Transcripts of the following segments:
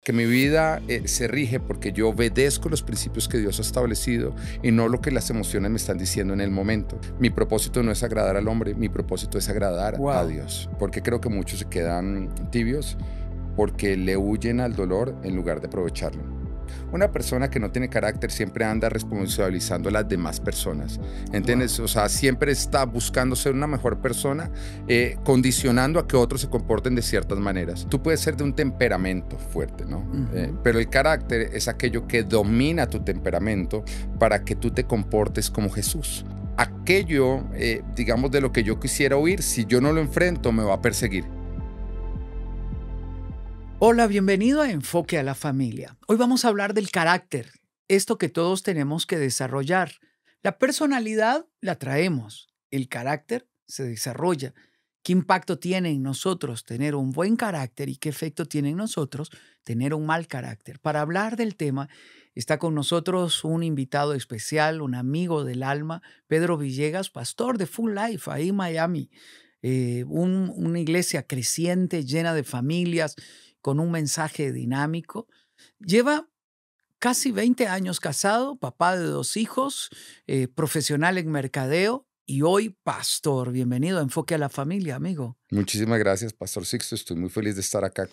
que mi vida se rige porque yo obedezco los principios que Dios ha establecido y no lo que las emociones me están diciendo en el momento. Mi propósito no es agradar al hombre, mi propósito es agradar a Wow. Dios. Porque creo que muchos se quedan tibios porque le huyen al dolor en lugar de aprovecharlo. Una persona que no tiene carácter siempre anda responsabilizando a las demás personas, ¿entiendes? Wow. O sea, siempre está buscando ser una mejor persona, condicionando a que otros se comporten de ciertas maneras. Tú puedes ser de un temperamento fuerte, ¿no? Pero el carácter es aquello que domina tu temperamento para que tú te comportes como Jesús. Aquello, digamos, de lo que yo quisiera huir, si yo no lo enfrento, me va a perseguir. Hola, bienvenido a Enfoque a la Familia. Hoy vamos a hablar del carácter, esto que todos tenemos que desarrollar. La personalidad la traemos, el carácter se desarrolla. ¿Qué impacto tiene en nosotros tener un buen carácter y qué efecto tiene en nosotros tener un mal carácter? Para hablar del tema, está con nosotros un invitado especial, un amigo del alma, Pedro Villegas, pastor de Full Life ahí en Miami. Una iglesia creciente, llena de familias, con un mensaje dinámico. Lleva casi 20 años casado, papá de 2 hijos, profesional en mercadeo y hoy pastor. Bienvenido a Enfoque a la Familia, amigo. Muchísimas gracias, Pastor Sixto. Estoy muy feliz de estar acá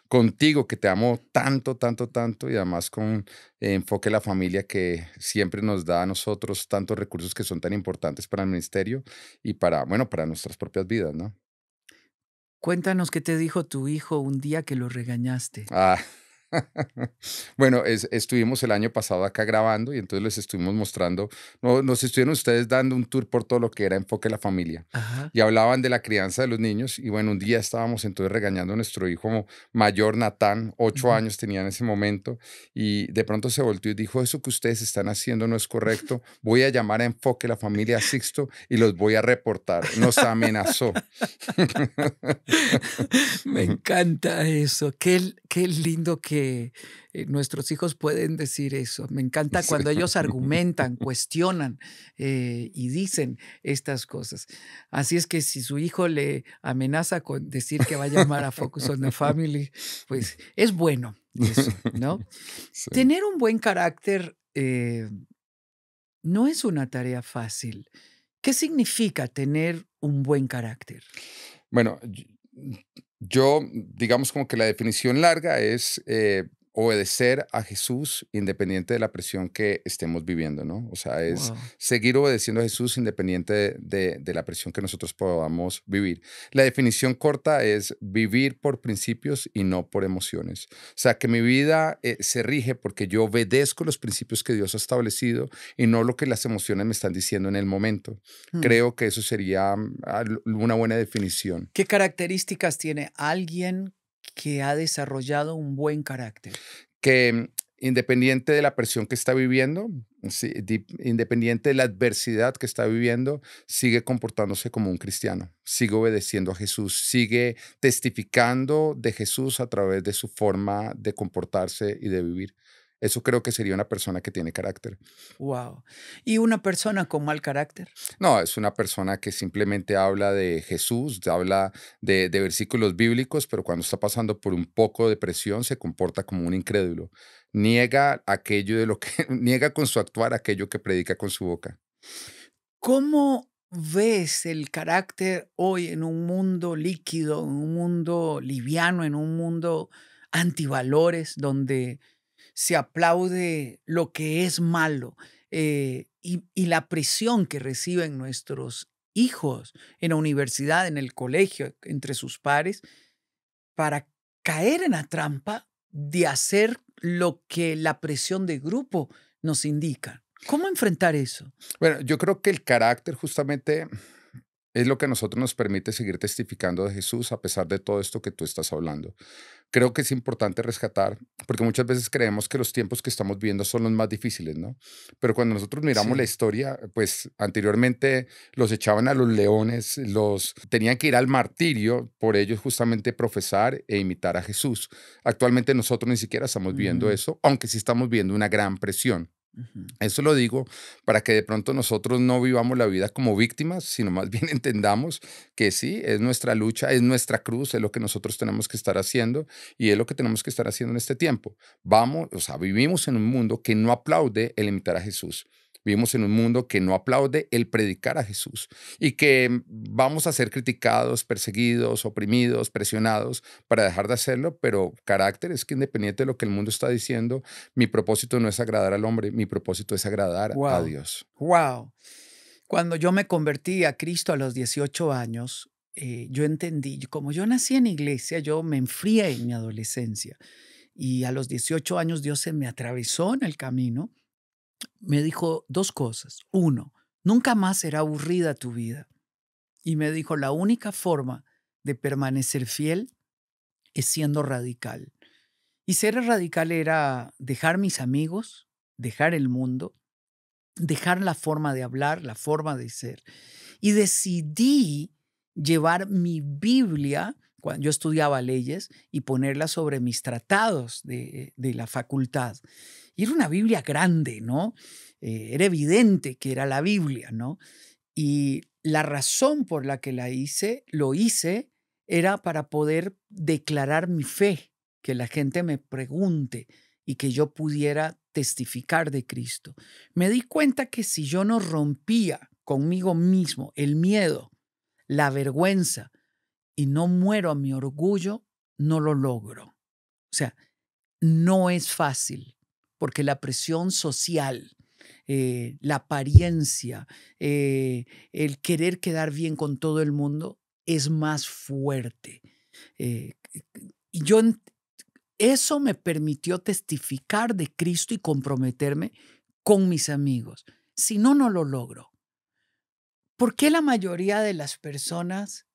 contigo, que te amo tanto, tanto, tanto, y además con Enfoque a la Familia, que siempre nos da a nosotros tantos recursos que son tan importantes para el ministerio y para, bueno, para nuestras propias vidas, ¿no? Cuéntanos qué te dijo tu hijo un día que lo regañaste. Ah, bueno, estuvimos el año pasado acá grabando y entonces les estuvimos mostrando, no, nos estuvieron ustedes dando un tour por todo lo que era Enfoque a la Familia Ajá. y hablaban de la crianza de los niños y bueno, un día estábamos entonces regañando a nuestro hijo mayor, Natán, 8 años tenía en ese momento y de pronto se volteó y dijo, eso que ustedes están haciendo no es correcto, voy a llamar a Enfoque a la Familia a Sixto y los voy a reportar. Nos amenazó. Me encanta eso. Qué lindo que nuestros hijos pueden decir eso. Me encanta Sí. cuando ellos argumentan, cuestionan y dicen estas cosas. Así es que si su hijo le amenaza con decir que va a llamar a Focus on the Family, pues es bueno eso, ¿no? Sí. Tener un buen carácter no es una tarea fácil. ¿Qué significa tener un buen carácter? Bueno, yo, digamos como que la definición larga es obedecer a Jesús independiente de la presión que estemos viviendo, ¿no? O sea, es Wow. seguir obedeciendo a Jesús independiente de la presión que nosotros podamos vivir. La definición corta es vivir por principios y no por emociones. O sea, que mi vida se rige porque yo obedezco los principios que Dios ha establecido y no lo que las emociones me están diciendo en el momento. Creo que eso sería una buena definición. ¿Qué características tiene alguien que ha desarrollado un buen carácter? Que independiente de la presión que está viviendo, sí, independiente de la adversidad que está viviendo, sigue comportándose como un cristiano, sigue obedeciendo a Jesús, sigue testificando de Jesús a través de su forma de comportarse y de vivir. Eso creo que sería una persona que tiene carácter. Wow. ¿Y una persona con mal carácter? No, es una persona que simplemente habla de Jesús, habla de versículos bíblicos, pero cuando está pasando por un poco de presión se comporta como un incrédulo. Niega aquello de lo que, niega con su actuar aquello que predica con su boca. ¿Cómo ves el carácter hoy en un mundo líquido, en un mundo liviano, en un mundo antivalores, donde se aplaude lo que es malo y la presión que reciben nuestros hijos en la universidad, en el colegio, entre sus pares, para caer en la trampa de hacer lo que la presión de grupo nos indica? ¿Cómo enfrentar eso? Bueno, yo creo que el carácter justamente es lo que a nosotros nos permite seguir testificando de Jesús a pesar de todo esto que tú estás hablando. Creo que es importante rescatar, porque muchas veces creemos que los tiempos que estamos viviendo son los más difíciles, ¿no? Pero cuando nosotros miramos la Sí. historia, pues anteriormente los echaban a los leones, los tenían que ir al martirio por ellos justamente profesar e imitar a Jesús. Actualmente nosotros ni siquiera estamos viviendo Ujú. eso, aunque sí estamos viendo una gran presión. Ujú. Eso lo digo para que de pronto nosotros no vivamos la vida como víctimas, sino más bien entendamos que sí, es nuestra lucha, es nuestra cruz, es lo que nosotros tenemos que estar haciendo y es lo que tenemos que estar haciendo en este tiempo. Vamos, o sea, vivimos en un mundo que no aplaude el imitar a Jesús. Vivimos en un mundo que no aplaude el predicar a Jesús y que vamos a ser criticados, perseguidos, oprimidos, presionados para dejar de hacerlo, pero carácter es que independiente de lo que el mundo está diciendo, mi propósito no es agradar al hombre, mi propósito es agradar a Wow, Dios. wow. Cuando yo me convertí a Cristo a los 18 años, yo entendí, como yo nací en iglesia, yo me enfrié en mi adolescencia y a los 18 años Dios se me atravesó en el camino, me dijo dos cosas. Uno, nunca más será aburrida tu vida. Y me dijo, la única forma de permanecer fiel es siendo radical. Y ser radical era dejar mis amigos, dejar el mundo, dejar la forma de hablar, la forma de ser. Y decidí llevar mi Biblia, cuando yo estudiaba leyes, y ponerla sobre mis tratados de la facultad. Y era una Biblia grande, ¿no? Era evidente que era la Biblia, ¿no? Y la razón por la que lo hice, era para poder declarar mi fe, que la gente me pregunte y que yo pudiera testificar de Cristo. Me di cuenta que si yo no rompía conmigo mismo el miedo, la vergüenza y no muero a mi orgullo, no lo logro. O sea, no es fácil, porque la presión social, la apariencia, el querer quedar bien con todo el mundo es más fuerte. Eh, y eso me permitió testificar de Cristo y comprometerme con mis amigos. Si no, no lo logro. ¿Por qué la mayoría de las personas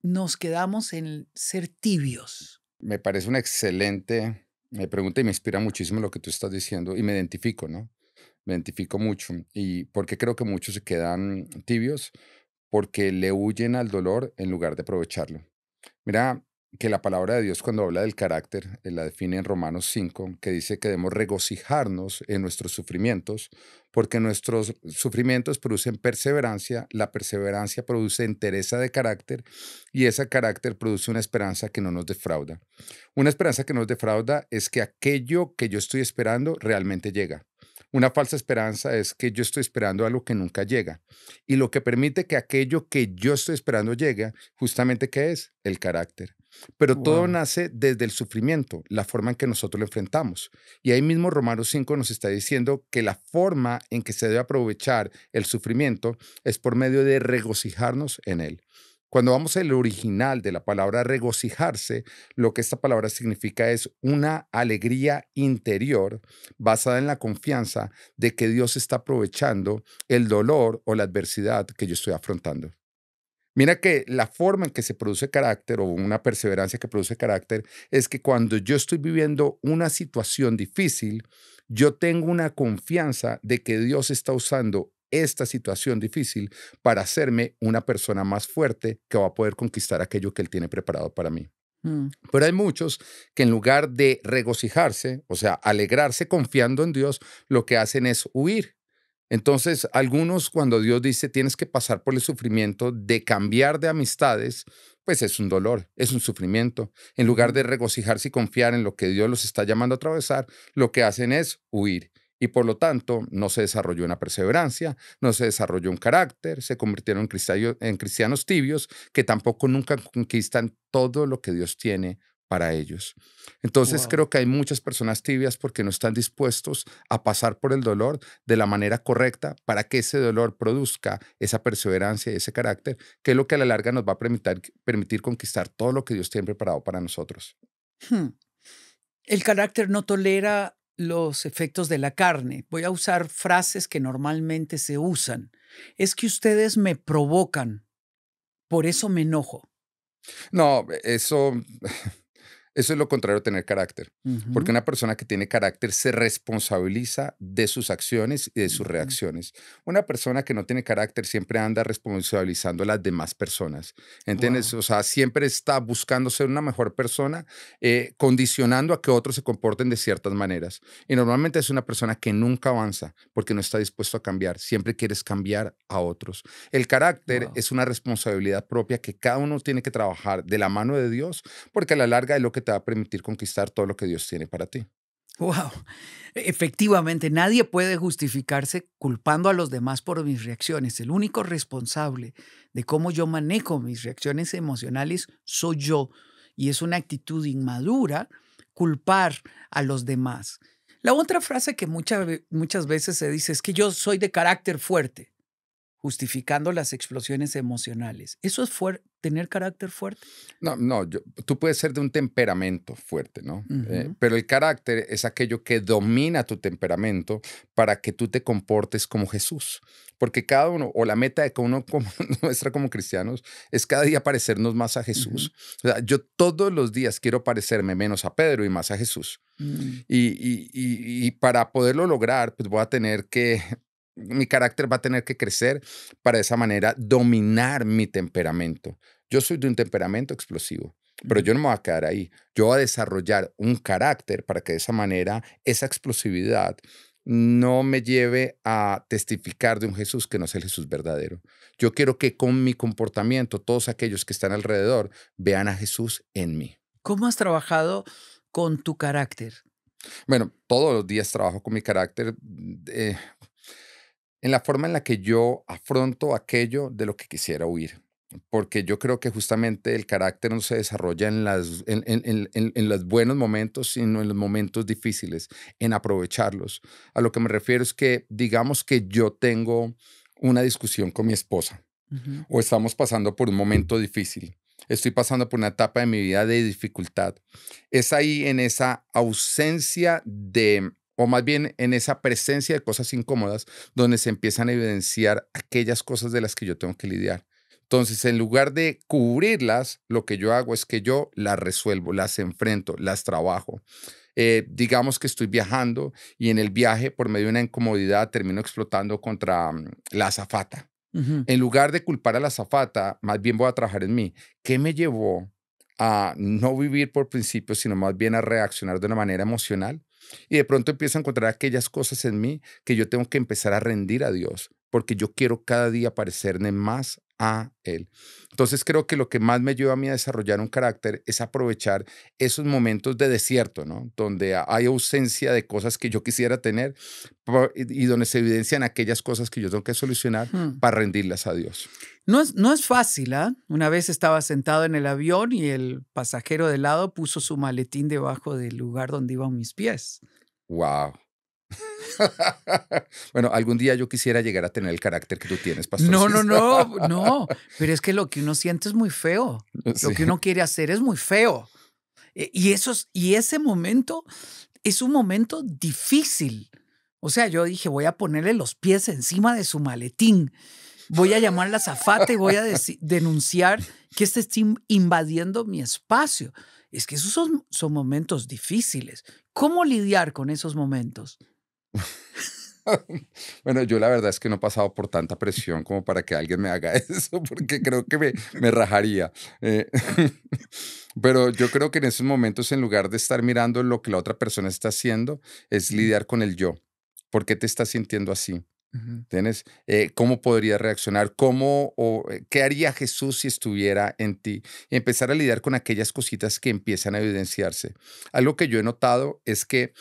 nos quedamos en ser tibios? Me parece una excelente pregunta y me inspira muchísimo lo que tú estás diciendo y me identifico, ¿no? Me identifico mucho. ¿Y por qué creo que muchos se quedan tibios? Porque le huyen al dolor en lugar de aprovecharlo. Mira que la palabra de Dios cuando habla del carácter, la define en Romanos 5, que dice que debemos regocijarnos en nuestros sufrimientos, porque nuestros sufrimientos producen perseverancia, la perseverancia produce entereza de carácter y ese carácter produce una esperanza que no nos defrauda. Una esperanza que no nos defrauda es que aquello que yo estoy esperando realmente llega. Una falsa esperanza es que yo estoy esperando algo que nunca llega. Y lo que permite que aquello que yo estoy esperando llegue, justamente, ¿qué es? El carácter. Pero todo Wow. nace desde el sufrimiento, la forma en que nosotros lo enfrentamos. Y ahí mismo Romanos 5 nos está diciendo que la forma en que se debe aprovechar el sufrimiento es por medio de regocijarnos en él. Cuando vamos al original de la palabra regocijarse, lo que esta palabra significa es una alegría interior basada en la confianza de que Dios está aprovechando el dolor o la adversidad que yo estoy afrontando. Mira que la forma en que se produce carácter o una perseverancia que produce carácter es que cuando yo estoy viviendo una situación difícil, yo tengo una confianza de que Dios está usando esta situación difícil para hacerme una persona más fuerte que va a poder conquistar aquello que Él tiene preparado para mí. Mm. Pero hay muchos que en lugar de regocijarse, o sea, alegrarse confiando en Dios, lo que hacen es huir. Entonces, algunos cuando Dios dice tienes que pasar por el sufrimiento de cambiar de amistades, pues es un dolor, es un sufrimiento. En lugar Ujú. de regocijarse y confiar en lo que Dios los está llamando a atravesar, lo que hacen es huir. Y por lo tanto, no se desarrolló una perseverancia, no se desarrolló un carácter, se convirtieron en cristianos tibios que tampoco nunca conquistan todo lo que Dios tiene para ellos. Entonces Wow. creo que hay muchas personas tibias porque no están dispuestos a pasar por el dolor de la manera correcta para que ese dolor produzca esa perseverancia y ese carácter, que es lo que a la larga nos va a permitir conquistar todo lo que Dios tiene preparado para nosotros. Hmm. El carácter no tolera los efectos de la carne. Voy a usar frases que normalmente se usan. Es que ustedes me provocan, por eso me enojo. No, eso Eso es lo contrario de tener carácter, porque Ujú, una persona que tiene carácter se responsabiliza de sus acciones y de sus ujú. reacciones. Una persona que no tiene carácter siempre anda responsabilizando a las demás personas, ¿entiendes? Wow. O sea, siempre está buscando ser una mejor persona, condicionando a que otros se comporten de ciertas maneras. Y normalmente es una persona que nunca avanza porque no está dispuesto a cambiar, siempre quieres cambiar a otros. El carácter Wow. es una responsabilidad propia que cada uno tiene que trabajar de la mano de Dios porque a la larga es lo que te va a permitir conquistar todo lo que Dios tiene para ti. Wow. Efectivamente, nadie puede justificarse culpando a los demás por mis reacciones. El único responsable de cómo yo manejo mis reacciones emocionales soy yo. Y es una actitud inmadura culpar a los demás. La otra frase que muchas veces se dice es que yo soy de carácter fuerte, justificando las explosiones emocionales. ¿Eso es tener carácter fuerte? No, no, tú puedes ser de un temperamento fuerte, ¿no? Ujú, Pero el carácter es aquello que domina tu temperamento para que tú te comportes como Jesús. Porque cada uno, o la meta de que uno como, nuestra como cristianos, es cada día parecernos más a ujú, Jesús. O sea, yo todos los días quiero parecerme menos a Pedro y más a Jesús. mm. Y para poderlo lograr, pues voy a tener que, mi carácter va a tener que crecer para de esa manera dominar mi temperamento. Yo soy de un temperamento explosivo, pero Ujú. yo no me voy a quedar ahí. Yo voy a desarrollar un carácter para que de esa manera esa explosividad no me lleve a testificar de un Jesús que no es el Jesús verdadero. Yo quiero que con mi comportamiento todos aquellos que están alrededor vean a Jesús en mí. ¿Cómo has trabajado con tu carácter? Bueno, todos los días trabajo con mi carácter en la forma en la que yo afronto aquello de lo que quisiera huir. Porque yo creo que justamente el carácter no se desarrolla en los buenos momentos, sino en los momentos difíciles, en aprovecharlos. A lo que me refiero es que, digamos que yo tengo una discusión con mi esposa Ujú, o estamos pasando por un momento difícil. Estoy pasando por una etapa de mi vida de dificultad. Es ahí en esa ausencia de, o más bien en esa presencia de cosas incómodas, donde se empiezan a evidenciar aquellas cosas de las que yo tengo que lidiar. Entonces, en lugar de cubrirlas, lo que yo hago es que yo las resuelvo, las enfrento, las trabajo. Digamos que estoy viajando y en el viaje, por medio de una incomodidad, termino explotando contra la azafata. ujú. En lugar de culpar a la azafata, más bien voy a trabajar en mí. ¿Qué me llevó a no vivir por principios, sino más bien a reaccionar de una manera emocional? Y de pronto empiezo a encontrar aquellas cosas en mí que yo tengo que empezar a rendir a Dios, porque yo quiero cada día parecerme más a Él. Entonces creo que lo que más me ayuda a mí a desarrollar un carácter es aprovechar esos momentos de desierto, ¿no? Donde hay ausencia de cosas que yo quisiera tener y donde se evidencian aquellas cosas que yo tengo que solucionar Mm. para rendirlas a Dios. No es fácil, ¿ah? Una vez estaba sentado en el avión y el pasajero de lado puso su maletín debajo del lugar donde iban mis pies. Wow. Bueno, algún día yo quisiera llegar a tener el carácter que tú tienes, No, no, pastorcito. no, no, pero es que lo que uno siente es muy feo. Lo Sí. que uno quiere hacer es muy feo. Y ese momento es un momento difícil. O sea, yo dije, voy a ponerle los pies encima de su maletín. Voy a llamar a la azafata y voy a denunciar que este está invadiendo mi espacio. Es que esos son momentos difíciles. ¿Cómo lidiar con esos momentos? Bueno, yo la verdad es que no he pasado por tanta presión como para que alguien me haga eso, porque creo que me rajaría. Eh, pero yo creo que en esos momentos, en lugar de estar mirando lo que la otra persona está haciendo, es Ujú, lidiar con el yo. ¿Por qué te estás sintiendo así? ujú. ¿Tienes? ¿Cómo podría reaccionar? ¿Qué haría Jesús si estuviera en ti? Y empezar a lidiar con aquellas cositas que empiezan a evidenciarse. Algo que yo he notado es que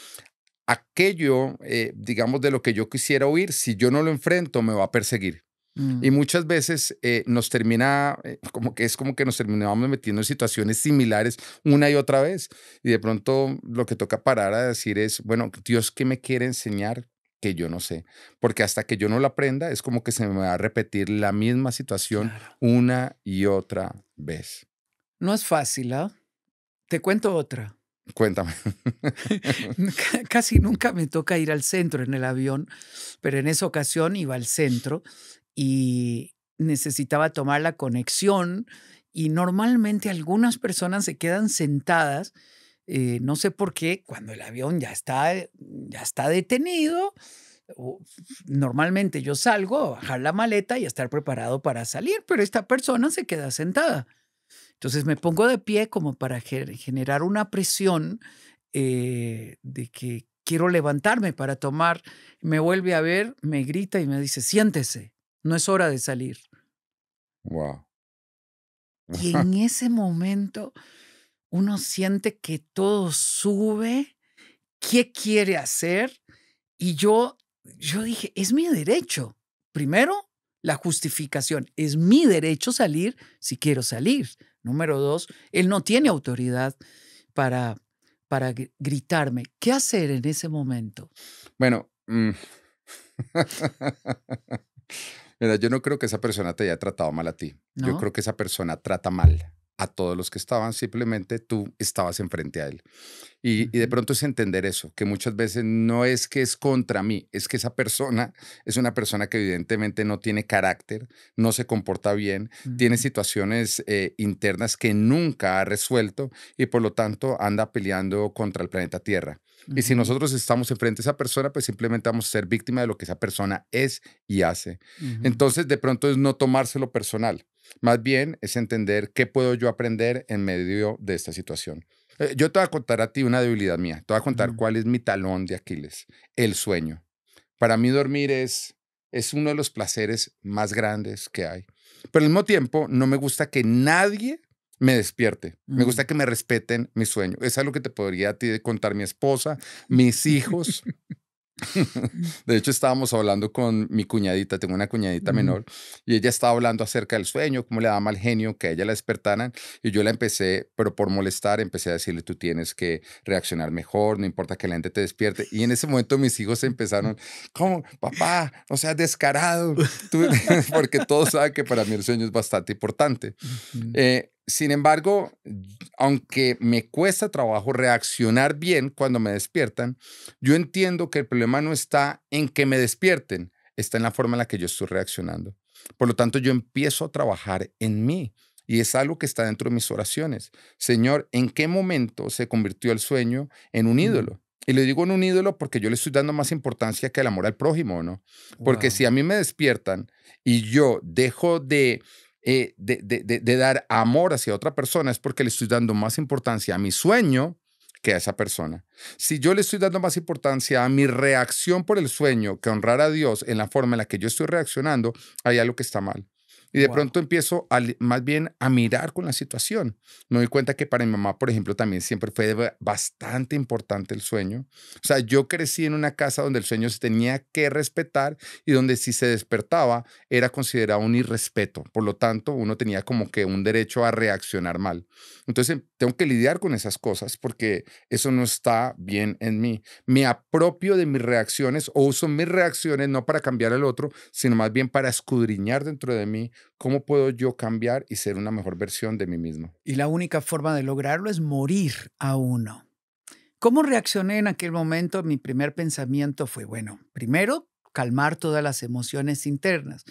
aquello, digamos, de lo que yo quisiera huir, si yo no lo enfrento, me va a perseguir. Y Mm. muchas veces nos termina, como que es como que nos terminamos metiendo en situaciones similares una y otra vez. Y de pronto lo que toca parar a decir es, bueno, Dios, ¿qué me quiere enseñar que yo no sé? Porque hasta que yo no lo aprenda, es como que se me va a repetir la misma situación Claro. una y otra vez. No es fácil, ¿ah? Te cuento otra. Cuéntame. Casi nunca me toca ir al centro en el avión, pero en esa ocasión iba al centro y necesitaba tomar la conexión y normalmente algunas personas se quedan sentadas No sé por qué, cuando el avión ya está detenido, normalmente yo salgo a bajar la maleta y a estar preparado para salir, pero esta persona se queda sentada. Entonces me pongo de pie como para generar una presión de que quiero levantarme para tomar. Me vuelve a ver, me grita y me dice, siéntese, no es hora de salir. Wow. Y en ese momento uno siente que todo sube. ¿Qué quiere hacer? Y yo dije, es mi derecho. Primero, la justificación. Es mi derecho salir si quiero salir. Número dos, él no tiene autoridad para, para gritarme. ¿Qué hacer en ese momento? Bueno, mira, yo no creo que esa persona te haya tratado mal a ti. Yo ¿No? creo que esa persona trata mal a todos los que estaban, simplemente tú estabas enfrente a él. Y de Ujú, pronto es entender eso, que muchas veces no es que es contra mí, es que esa persona es una persona que evidentemente no tiene carácter, no se comporta bien, tiene ujú, situaciones internas que nunca ha resuelto y por lo tanto anda peleando contra el planeta Tierra. Y si ujú, nosotros estamos enfrente a esa persona, pues simplemente vamos a ser víctima de lo que esa persona es y hace. ujú, Entonces, de pronto es no tomárselo personal. Más bien es entender qué puedo yo aprender en medio de esta situación. Yo te voy a contar a ti una debilidad mía. Te voy a contar ujú. cuál es mi talón de Aquiles, el sueño. Para mí dormir es uno de los placeres más grandes que hay. Pero al mismo tiempo, no me gusta que nadie me despierte. Me Mm. gusta que me respeten mi sueño. Es algo que te podría a ti contar mi esposa, mis hijos. De hecho, estábamos hablando con mi cuñadita, tengo una cuñadita Ujú. menor, y ella estaba hablando acerca del sueño, cómo le da mal genio que a ella la despertaran, y yo la empecé, pero por molestar, empecé a decirle, tú tienes que reaccionar mejor, no importa que la gente te despierte. Y en ese momento mis hijos empezaron, ¿cómo? Papá, no seas descarado, tú-" porque todos saben que para mí el sueño es bastante importante. Ujú. Sin embargo, aunque me cuesta trabajo reaccionar bien cuando me despiertan, yo entiendo que el problema no está en que me despierten, está en la forma en la que yo estoy reaccionando. Por lo tanto, yo empiezo a trabajar en mí y es algo que está dentro de mis oraciones. Señor, ¿en qué momento se convirtió el sueño en un Mm. ídolo? Y le digo en un ídolo porque yo le estoy dando más importancia que el amor al prójimo, ¿no? Porque Wow. si a mí me despiertan y yo dejo de dar amor hacia otra persona es porque le estoy dando más importancia a mi sueño que a esa persona. Si yo le estoy dando más importancia a mi reacción por el sueño que a honrar a Dios en la forma en la que yo estoy reaccionando, hay algo que está mal. Y de Wow. pronto empiezo más bien a mirar con la situación. Me doy cuenta que para mi mamá, por ejemplo, también siempre fue bastante importante el sueño. O sea, yo crecí en una casa donde el sueño se tenía que respetar y donde si se despertaba era considerado un irrespeto. Por lo tanto, uno tenía como que un derecho a reaccionar mal. Entonces, tengo que lidiar con esas cosas porque eso no está bien en mí. Me apropio de mis reacciones o uso mis reacciones no para cambiar al otro, sino más bien para escudriñar dentro de mí cómo puedo yo cambiar y ser una mejor versión de mí mismo. Y la única forma de lograrlo es morir a uno. ¿Cómo reaccioné en aquel momento? Mi primer pensamiento fue, bueno, primero, calmar todas las emociones internas.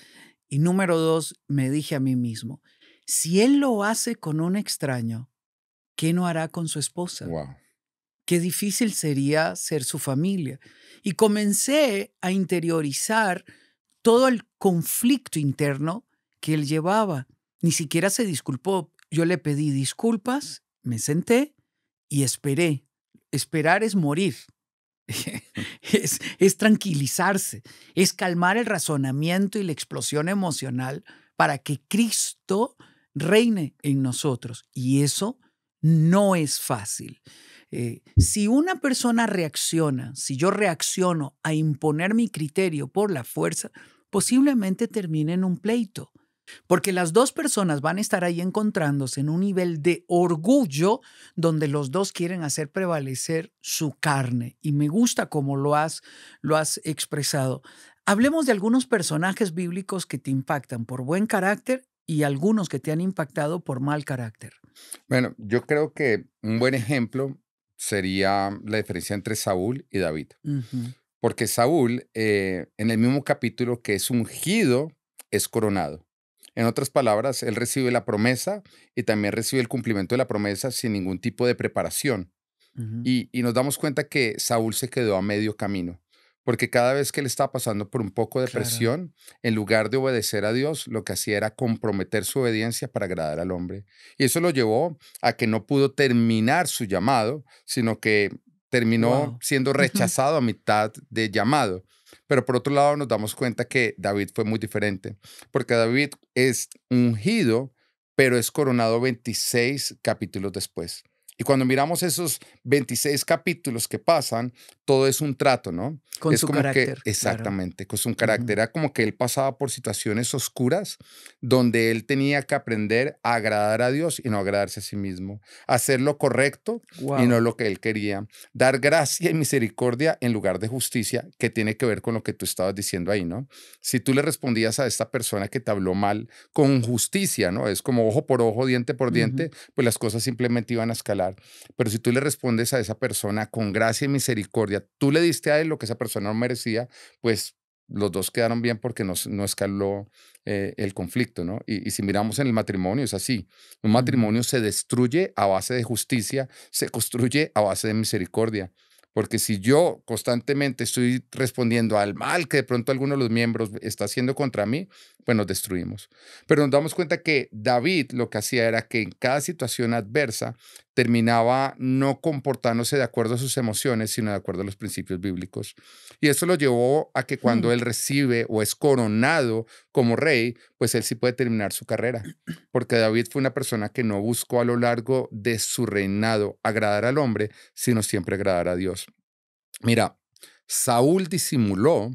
Y número dos, me dije a mí mismo, si él lo hace con un extraño, ¿qué no hará con su esposa? Wow. Qué difícil sería ser su familia. Y comencé a interiorizar todo el conflicto interno que él llevaba. Ni siquiera se disculpó. Yo le pedí disculpas, me senté y esperé. Esperar es morir. Es tranquilizarse, es calmar el razonamiento y la explosión emocional para que Cristo reine en nosotros. Y eso no es fácil. Si una persona reacciona, si yo reacciono a imponer mi criterio por la fuerza, posiblemente termine en un pleito. Porque las dos personas van a estar ahí encontrándose en un nivel de orgullo donde los dos quieren hacer prevalecer su carne. Y me gusta cómo lo has expresado. Hablemos de algunos personajes bíblicos que te impactan por buen carácter y algunos que te han impactado por mal carácter. Bueno, yo creo que un buen ejemplo sería la diferencia entre Saúl y David. Ujú, Porque Saúl, en el mismo capítulo que es ungido, es coronado. En otras palabras, él recibe la promesa y también recibe el cumplimiento de la promesa sin ningún tipo de preparación. Ujú. Y nos damos cuenta que Saúl se quedó a medio camino, porque cada vez que él estaba pasando por un poco de Claro. presión, en lugar de obedecer a Dios, lo que hacía era comprometer su obediencia para agradar al hombre. Y eso lo llevó a que no pudo terminar su llamado, sino que terminó Wow. siendo rechazado a mitad de llamado. Pero por otro lado nos damos cuenta que David fue muy diferente, porque David es ungido, pero es coronado 26 capítulos después. Y cuando miramos esos 26 capítulos que pasan, todo es un trato, ¿no? Con Es su como que, carácter, claro. exactamente, con su carácter. Ujú. Era como que él pasaba por situaciones oscuras donde él tenía que aprender a agradar a Dios y no agradarse a sí mismo, hacer lo correcto y no Wow. lo que él quería, dar gracia y misericordia en lugar de justicia, que tiene que ver con lo que tú estabas diciendo ahí, ¿no? Si tú le respondías a esta persona que te habló mal con justicia, ¿no? Es como ojo por ojo, diente por Ujú. diente, pues las cosas simplemente iban a escalar. Pero si tú le respondes a esa persona con gracia y misericordia, tú le diste a él lo que esa persona no merecía, pues los dos quedaron bien porque no escaló el conflicto, ¿no? Y si miramos en el matrimonio, es así. Un Ujú. matrimonio se destruye a base de justicia, se construye a base de misericordia. Porque si yo constantemente estoy respondiendo al mal que de pronto alguno de los miembros está haciendo contra mí, pues nos destruimos. Pero nos damos cuenta que David lo que hacía era que en cada situación adversa terminaba no comportándose de acuerdo a sus emociones, sino de acuerdo a los principios bíblicos. Y eso lo llevó a que Mm. cuando él recibe o es coronado como rey, pues él sí puede terminar su carrera. Porque David fue una persona que no buscó a lo largo de su reinado agradar al hombre, sino siempre agradar a Dios. Mira, Saúl disimuló,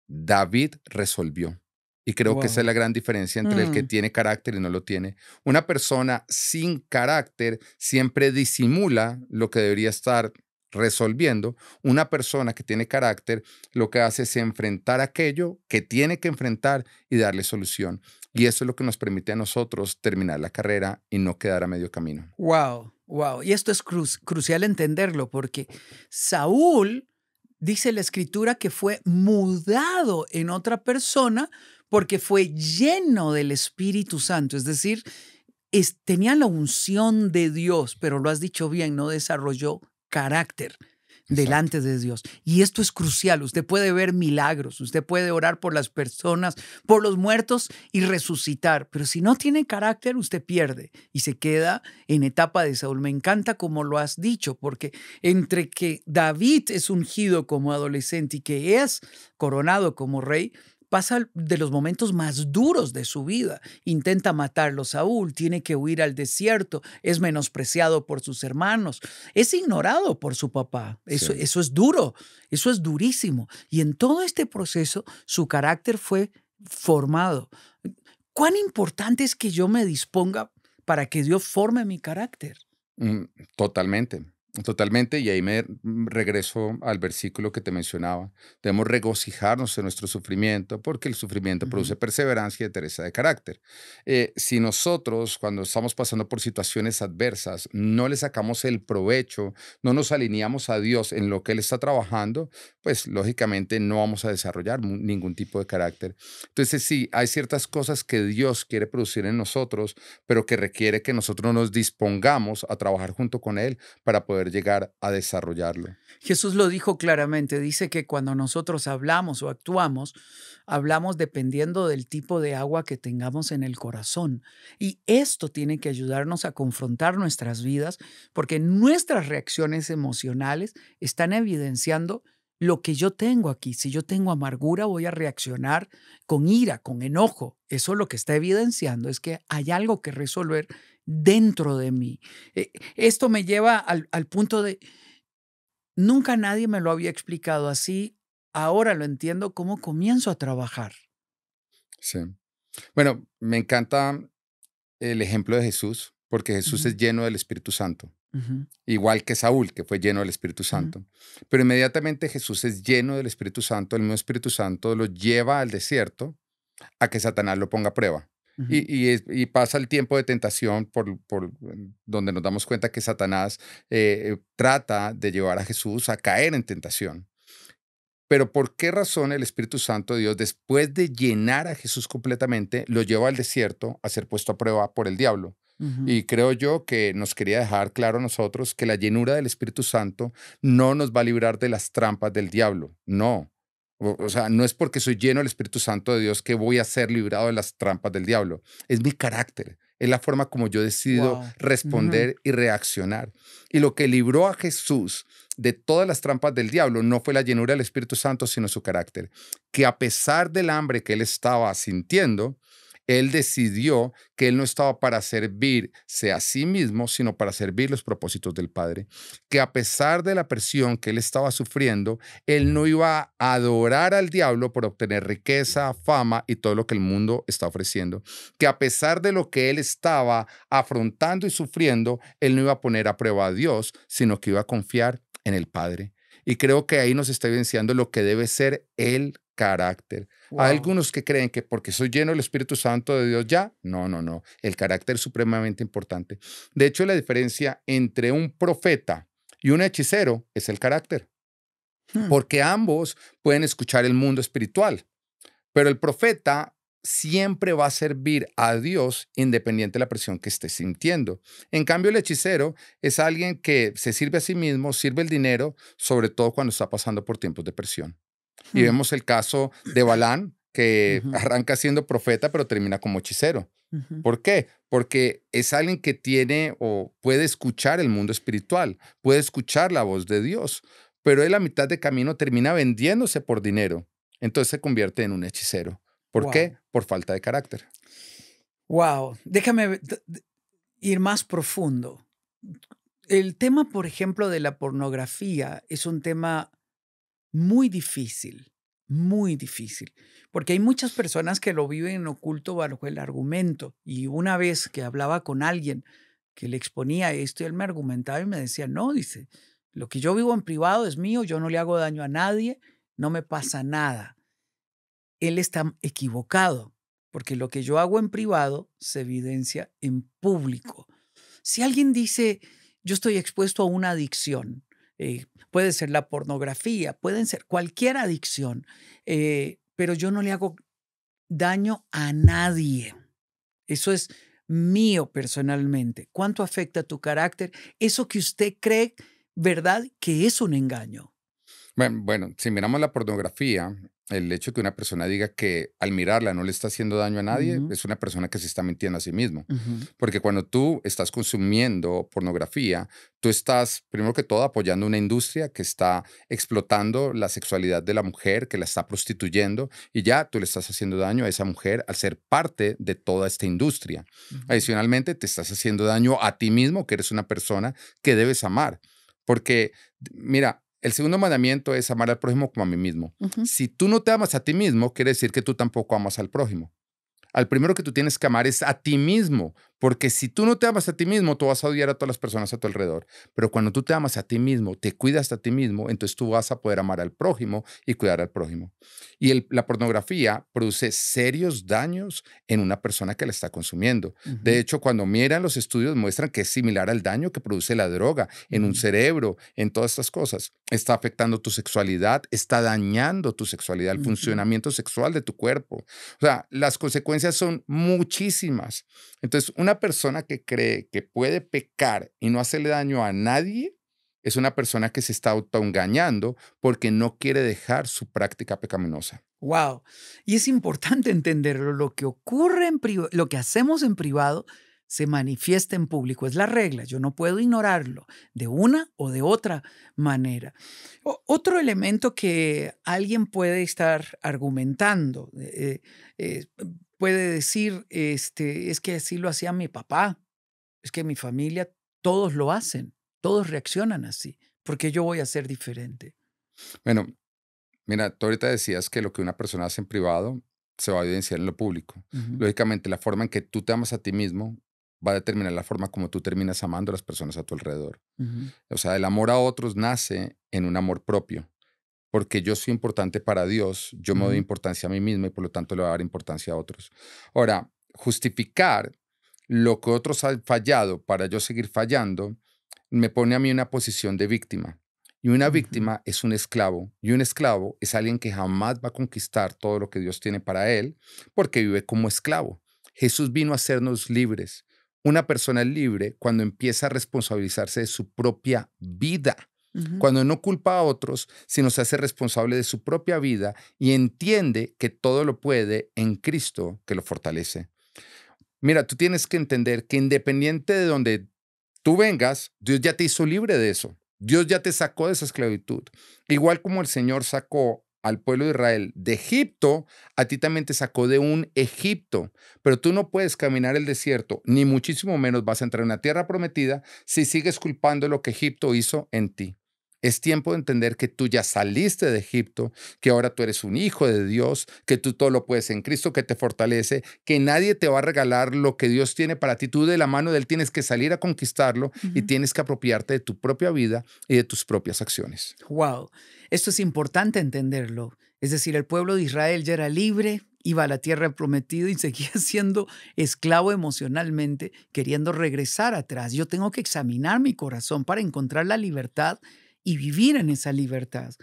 David resolvió. Y creo que esa es Wow. la gran diferencia entre el que Mm. tiene carácter y no lo tiene. Una persona sin carácter siempre disimula lo que debería estar resolviendo. Una persona que tiene carácter lo que hace es enfrentar aquello que tiene que enfrentar y darle solución. Y eso es lo que nos permite a nosotros terminar la carrera y no quedar a medio camino. Wow, wow. Y esto es crucial entenderlo porque Saúl, dice la escritura, que fue mudado en otra persona porque fue lleno del Espíritu Santo. Es decir, tenía la unción de Dios, pero lo has dicho bien, no desarrolló carácter Exacto. delante de Dios. Y esto es crucial. Usted puede ver milagros, usted puede orar por las personas, por los muertos y resucitar, pero si no tiene carácter, usted pierde y se queda en etapa de Saúl. Me encanta como lo has dicho, porque entre que David es ungido como adolescente y que es coronado como rey, pasa de los momentos más duros de su vida. Intenta matarlo Saúl, tiene que huir al desierto, es menospreciado por sus hermanos, es ignorado por su papá. Sí. Eso es duro, eso es durísimo. Y en todo este proceso, su carácter fue formado. ¿Cuán importante es que yo me disponga para que Dios forme mi carácter? Mm, totalmente, totalmente. Y ahí regreso al versículo que te mencionaba. Debemos regocijarnos en nuestro sufrimiento porque el sufrimiento Ujú. produce perseverancia y entereza de carácter. Si nosotros, cuando estamos pasando por situaciones adversas, no le sacamos el provecho, no nos alineamos a Dios en lo que Él está trabajando, pues lógicamente no vamos a desarrollar ningún tipo de carácter. Entonces, sí, hay ciertas cosas que Dios quiere producir en nosotros, pero que requiere que nosotros nos dispongamos a trabajar junto con Él para poder llegar a desarrollarlo. Jesús lo dijo claramente, dice que cuando nosotros hablamos o actuamos, hablamos dependiendo del tipo de agua que tengamos en el corazón. Y esto tiene que ayudarnos a confrontar nuestras vidas porque nuestras reacciones emocionales están evidenciando lo que yo tengo aquí. Si yo tengo amargura, voy a reaccionar con ira, con enojo. Eso lo que está evidenciando es que hay algo que resolver dentro de mí. Esto me lleva al punto de nunca nadie me lo había explicado así. Ahora lo entiendo cómo comienzo a trabajar. Sí. Bueno, me encanta el ejemplo de Jesús, porque Jesús Ujú, es lleno del Espíritu Santo, ujú, igual que Saúl, que fue lleno del Espíritu ujú, Santo. Pero inmediatamente Jesús es lleno del Espíritu Santo, el mismo Espíritu Santo lo lleva al desierto a que Satanás lo ponga a prueba. ujú. Y pasa el tiempo de tentación donde nos damos cuenta que Satanás trata de llevar a Jesús a caer en tentación. Pero ¿por qué razón el Espíritu Santo de Dios, después de llenar a Jesús completamente, lo lleva al desierto a ser puesto a prueba por el diablo? Ujú. Y creo yo que nos quería dejar claro a nosotros que la llenura del Espíritu Santo no nos va a librar de las trampas del diablo, no. O sea, no es porque soy lleno del Espíritu Santo de Dios que voy a ser librado de las trampas del diablo. Es mi carácter, es la forma como yo decido Wow. Ujú. responder y reaccionar. Y lo que libró a Jesús de todas las trampas del diablo no fue la llenura del Espíritu Santo, sino su carácter. Que a pesar del hambre que él estaba sintiendo, él decidió que él no estaba para servirse a sí mismo, sino para servir los propósitos del Padre. Que a pesar de la presión que él estaba sufriendo, él no iba a adorar al diablo por obtener riqueza, fama y todo lo que el mundo está ofreciendo. Que a pesar de lo que él estaba afrontando y sufriendo, él no iba a poner a prueba a Dios, sino que iba a confiar en el Padre. Y creo que ahí nos está evidenciando lo que debe ser el carácter. Hay Wow. algunos que creen que porque soy lleno del Espíritu Santo de Dios ya. No, no, no. El carácter es supremamente importante. De hecho, la diferencia entre un profeta y un hechicero es el carácter, Hmm. porque ambos pueden escuchar el mundo espiritual, pero el profeta siempre va a servir a Dios independiente de la presión que esté sintiendo. En cambio, el hechicero es alguien que se sirve a sí mismo, sirve el dinero, sobre todo cuando está pasando por tiempos de presión. Y Hmm. vemos el caso de Balán, que Ujú. arranca siendo profeta, pero termina como hechicero. Ujú. ¿Por qué? Porque es alguien que tiene o puede escuchar el mundo espiritual, puede escuchar la voz de Dios, pero él a mitad de camino termina vendiéndose por dinero. Entonces se convierte en un hechicero. ¿Por qué? Wow. Por falta de carácter. Wow. Déjame ir más profundo. El tema, por ejemplo, de la pornografía es un tema muy difícil, porque hay muchas personas que lo viven en oculto bajo el argumento. Y una vez que hablaba con alguien que le exponía esto, y él me argumentaba y me decía, no, dice, lo que yo vivo en privado es mío, yo no le hago daño a nadie, no me pasa nada. Él está equivocado, porque lo que yo hago en privado se evidencia en público. Si alguien dice, yo estoy expuesto a una adicción, puede ser la pornografía, pueden ser cualquier adicción, pero yo no le hago daño a nadie. Eso es mío personalmente. ¿Cuánto afecta tu carácter? Eso que usted cree, ¿verdad? Que es un engaño. Bueno, si miramos la pornografía, el hecho de que una persona diga que al mirarla no le está haciendo daño a nadie, Ujú, es una persona que se está mintiendo a sí mismo. ujú, Porque cuando tú estás consumiendo pornografía, tú estás, primero que todo, apoyando una industria que está explotando la sexualidad de la mujer, que la está prostituyendo, y ya tú le estás haciendo daño a esa mujer al ser parte de toda esta industria. ujú, Adicionalmente, te estás haciendo daño a ti mismo, que eres una persona que debes amar. Porque, mira, el segundo mandamiento es amar al prójimo como a mí mismo. ujú. Si tú no te amas a ti mismo, quiere decir que tú tampoco amas al prójimo. Al primero que tú tienes que amar es a ti mismo, porque si tú no te amas a ti mismo, tú vas a odiar a todas las personas a tu alrededor. Pero cuando tú te amas a ti mismo, te cuidas a ti mismo, entonces tú vas a poder amar al prójimo y cuidar al prójimo. Y la pornografía produce serios daños en una persona que la está consumiendo. De Ujú, hecho, cuando miran los estudios muestran que es similar al daño que produce la droga en un ujú, cerebro, en todas estas cosas. Está afectando tu sexualidad, está dañando tu sexualidad, el ujú. funcionamiento sexual de tu cuerpo. O sea, las consecuencias son muchísimas. Entonces, una persona que cree que puede pecar y no hacerle daño a nadie es una persona que se está autoengañando porque no quiere dejar su práctica pecaminosa. Wow. Y es importante entenderlo. Lo que ocurre en privado, lo que hacemos en privado, se manifiesta en público. Es la regla. Yo no puedo ignorarlo de una o de otra manera. Otro elemento que alguien puede estar argumentando, puede decir, es que así lo hacía mi papá, es que mi familia, todos lo hacen, todos reaccionan así. ¿Por qué yo voy a ser diferente? Bueno, mira, tú ahorita decías que lo que una persona hace en privado se va a evidenciar en lo público. Ujú, Lógicamente, la forma en que tú te amas a ti mismo va a determinar la forma como tú terminas amando a las personas a tu alrededor. ujú, O sea, el amor a otros nace en un amor propio. Porque yo soy importante para Dios, yo me doy ujú, importancia a mí mismo y por lo tanto le voy a dar importancia a otros. Ahora, justificar lo que otros han fallado para yo seguir fallando me pone a mí en una posición de víctima. Y una ujú. víctima es un esclavo. Y un esclavo es alguien que jamás va a conquistar todo lo que Dios tiene para él porque vive como esclavo. Jesús vino a hacernos libres. Una persona es libre cuando empieza a responsabilizarse de su propia vida. Ujú. Cuando no culpa a otros, sino se hace responsable de su propia vida y entiende que todo lo puede en Cristo que lo fortalece. Mira, tú tienes que entender que independiente de donde tú vengas, Dios ya te hizo libre de eso. Dios ya te sacó de esa esclavitud. Igual como el Señor sacó al pueblo de Israel de Egipto, a ti también te sacó de un Egipto. Pero tú no puedes caminar el desierto, ni muchísimo menos vas a entrar en una tierra prometida si sigues culpando lo que Egipto hizo en ti. Es tiempo de entender que tú ya saliste de Egipto, que ahora tú eres un hijo de Dios, que tú todo lo puedes en Cristo, que te fortalece, que nadie te va a regalar lo que Dios tiene para ti. Tú de la mano de Él tienes que salir a conquistarlo y Ujú. tienes que apropiarte de tu propia vida y de tus propias acciones. Wow, esto es importante entenderlo. Es decir, el pueblo de Israel ya era libre, iba a la tierra prometida y seguía siendo esclavo emocionalmente, queriendo regresar atrás. Yo tengo que examinar mi corazón para encontrar la libertad y vivir en esa libertad.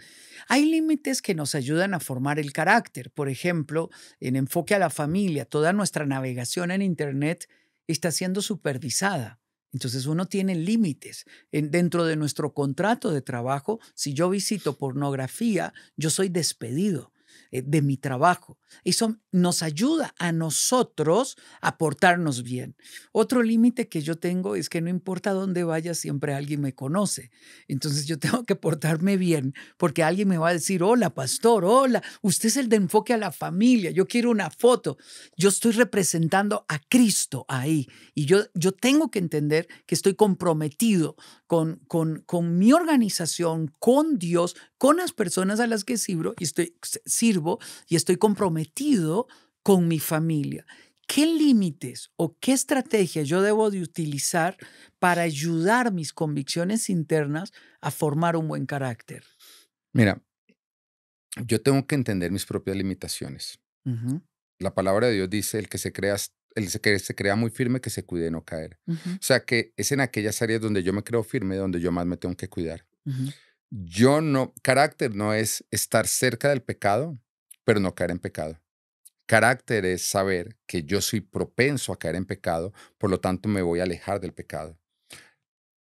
Hay límites que nos ayudan a formar el carácter. Por ejemplo, en enfoque a la familia, toda nuestra navegación en Internet está siendo supervisada. Entonces uno tiene límites. Dentro de nuestro contrato de trabajo, si yo visito pornografía, yo soy despedido de mi trabajo. Eso nos ayuda a nosotros a portarnos bien. Otro límite que yo tengo es que no importa dónde vaya, siempre alguien me conoce. Entonces yo tengo que portarme bien porque alguien me va a decir, hola, pastor, hola, usted es el de enfoque a la familia, yo quiero una foto. Yo estoy representando a Cristo ahí y yo tengo que entender que estoy comprometido con mi organización, con Dios, con las personas a las que sirvo y estoy comprometido con mi familia. ¿Qué límites o qué estrategias yo debo de utilizar para ayudar mis convicciones internas a formar un buen carácter? Mira, yo tengo que entender mis propias limitaciones. Ujú, La palabra de Dios dice, que se crea muy firme, que se cuide de no caer. ujú, O sea, que es en aquellas áreas donde yo me creo firme, donde yo más me tengo que cuidar. ujú. Carácter no es estar cerca del pecado, pero no caer en pecado. Carácter es saber que yo soy propenso a caer en pecado, por lo tanto me voy a alejar del pecado.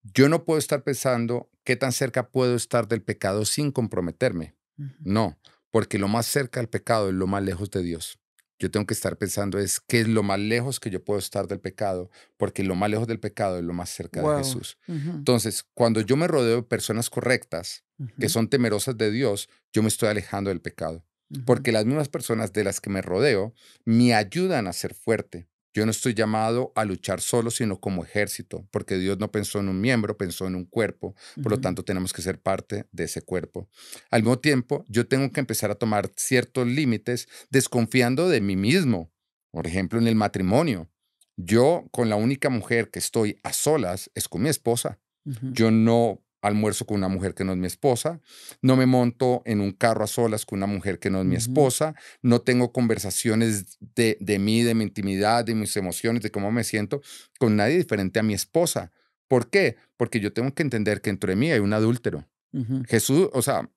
Yo no puedo estar pensando qué tan cerca puedo estar del pecado sin comprometerme. Ujú. No, porque lo más cerca del pecado es lo más lejos de Dios. Yo tengo que estar pensando es qué es lo más lejos que yo puedo estar del pecado, porque lo más lejos del pecado es lo más cerca de Wow. Jesús. Ujú, Entonces, cuando yo me rodeo de personas correctas, que ujú, son temerosas de Dios, yo me estoy alejando del pecado. ujú, Porque las mismas personas de las que me rodeo me ayudan a ser fuerte. Yo no estoy llamado a luchar solo, sino como ejército, porque Dios no pensó en un miembro, pensó en un cuerpo, por lo ujú. tanto tenemos que ser parte de ese cuerpo. Al mismo tiempo, yo tengo que empezar a tomar ciertos límites desconfiando de mí mismo. Por ejemplo, en el matrimonio, yo con la única mujer que estoy a solas es con mi esposa. Ujú, Yo no almuerzo con una mujer que no es mi esposa, no me monto en un carro a solas con una mujer que no es mi ujú, esposa, no tengo conversaciones de mí, de mi intimidad, de mis emociones, de cómo me siento con nadie diferente a mi esposa. ¿Por qué? Porque yo tengo que entender que entre mí hay un adúltero. ujú, Jesús, o sea,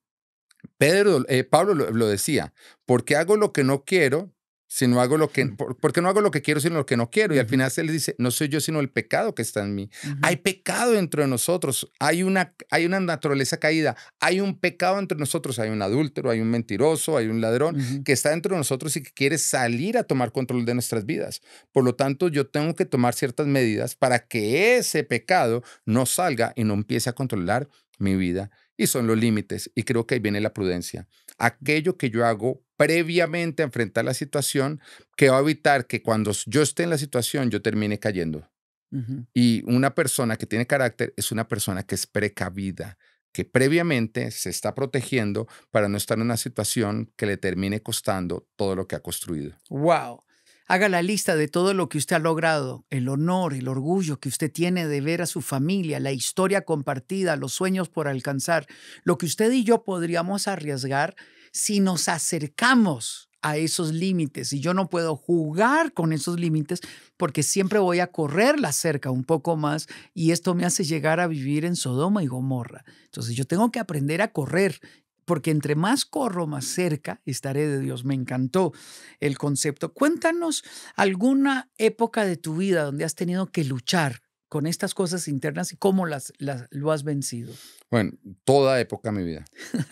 Pablo lo decía, porque hago lo que no quiero, si no hago lo que, ujú, porque no hago lo que quiero, sino lo que no quiero. Y al ujú, final se le dice, no soy yo, sino el pecado que está en mí. Hay ujú, pecado dentro de nosotros, hay una naturaleza caída, hay un pecado entre nosotros, hay un adúltero, hay un mentiroso, hay un ladrón ujú. que está dentro de nosotros y que quiere salir a tomar control de nuestras vidas. Por lo tanto, yo tengo que tomar ciertas medidas para que ese pecado no salga y no empiece a controlar mi vida y son los límites. Y creo que ahí viene la prudencia. Aquello que yo hago previamente a enfrentar la situación que va a evitar que cuando yo esté en la situación yo termine cayendo. Ujú. Y una persona que tiene carácter es una persona que es precavida, que previamente se está protegiendo para no estar en una situación que le termine costando todo lo que ha construido. Wow. Haga la lista de todo lo que usted ha logrado, el honor, el orgullo que usted tiene de ver a su familia, la historia compartida, los sueños por alcanzar, lo que usted y yo podríamos arriesgar si nos acercamos a esos límites. Y yo no puedo jugar con esos límites porque siempre voy a correrla cerca un poco más y esto me hace llegar a vivir en Sodoma y Gomorra. Entonces yo tengo que aprender a correr porque entre más corro, más cerca estaré de Dios. Me encantó el concepto. Cuéntanos alguna época de tu vida donde has tenido que luchar con estas cosas internas y cómo lo has vencido. Bueno, toda época de mi vida.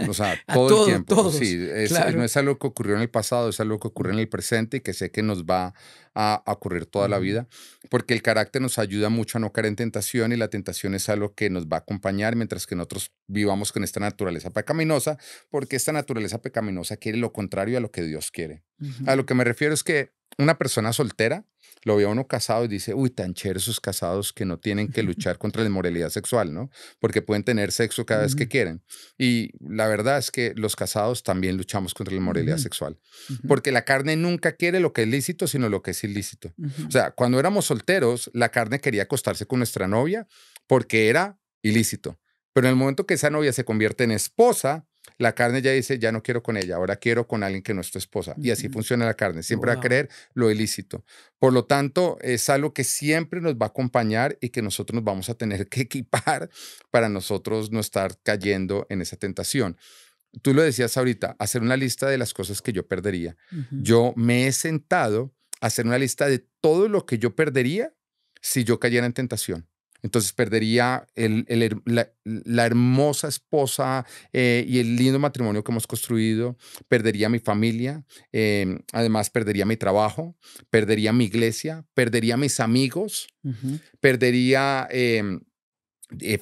O sea, A todo el tiempo. todos, Sí, no claro. es algo que ocurrió en el pasado, es algo que ocurre en el presente y que sé que nos va a ocurrir toda la Ujú, vida, porque el carácter nos ayuda mucho a no caer en tentación y la tentación es algo que nos va a acompañar mientras que nosotros vivamos con esta naturaleza pecaminosa, porque esta naturaleza pecaminosa quiere lo contrario a lo que Dios quiere. A ujú. lo que me refiero es que una persona soltera lo ve a uno casado y dice, uy, tan chéveres esos casados que no tienen que luchar contra la inmoralidad sexual, ¿no? Porque pueden tener sexo cada vez que Ujú, quieren. Y la verdad es que los casados también luchamos contra la inmoralidad ujú, sexual, ujú, porque la carne nunca quiere lo que es lícito, sino lo que es ilícito. O ujú, sea, cuando éramos solteros, la carne quería acostarse con nuestra novia porque era ilícito. Pero en el momento que esa novia se convierte en esposa, la carne ya dice, ya no quiero con ella, ahora quiero con alguien que no es tu esposa. Y así ujú. funciona la carne, siempre va a Wow. querer lo ilícito. Por lo tanto, es algo que siempre nos va a acompañar y que nosotros nos vamos a tener que equipar para nosotros no estar cayendo en esa tentación. Tú lo decías ahorita, hacer una lista de las cosas que yo perdería. Ujú. Yo me he sentado a hacer una lista de todo lo que yo perdería si yo cayera en tentación. Entonces perdería la hermosa esposa y el lindo matrimonio que hemos construido, perdería mi familia, además perdería mi trabajo, perdería mi iglesia, perdería mis amigos, Ujú. perdería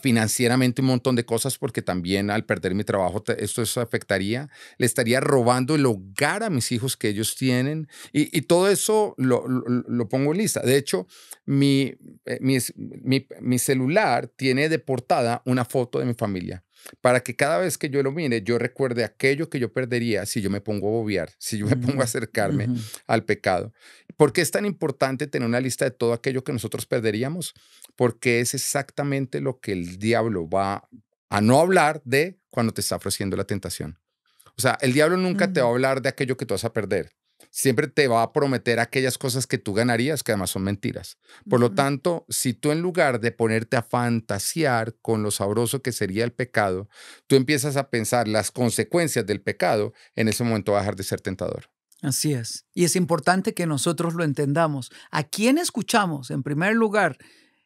financieramente un montón de cosas porque también al perder mi trabajo esto eso afectaría, le estaría robando el hogar a mis hijos que ellos tienen y todo eso lo pongo en lista. De hecho, mi celular tiene de portada una foto de mi familia para que cada vez que yo lo mire, yo recuerde aquello que yo perdería si yo me pongo a bobear, si yo me pongo a Mm, acercarme ujú. al pecado. ¿Por qué es tan importante tener una lista de todo aquello que nosotros perderíamos? Porque es exactamente lo que el diablo va a no hablar de cuando te está ofreciendo la tentación. O sea, el diablo nunca te va a Mm, hablar de aquello que tú vas a perder. Siempre te va a prometer aquellas cosas que tú ganarías, que además son mentiras. Por lo ujú. tanto, si tú en lugar de ponerte a fantasear con lo sabroso que sería el pecado, tú empiezas a pensar las consecuencias del pecado, en ese momento va a dejar de ser tentador. Así es. Y es importante que nosotros lo entendamos. ¿A quién escuchamos? En primer lugar,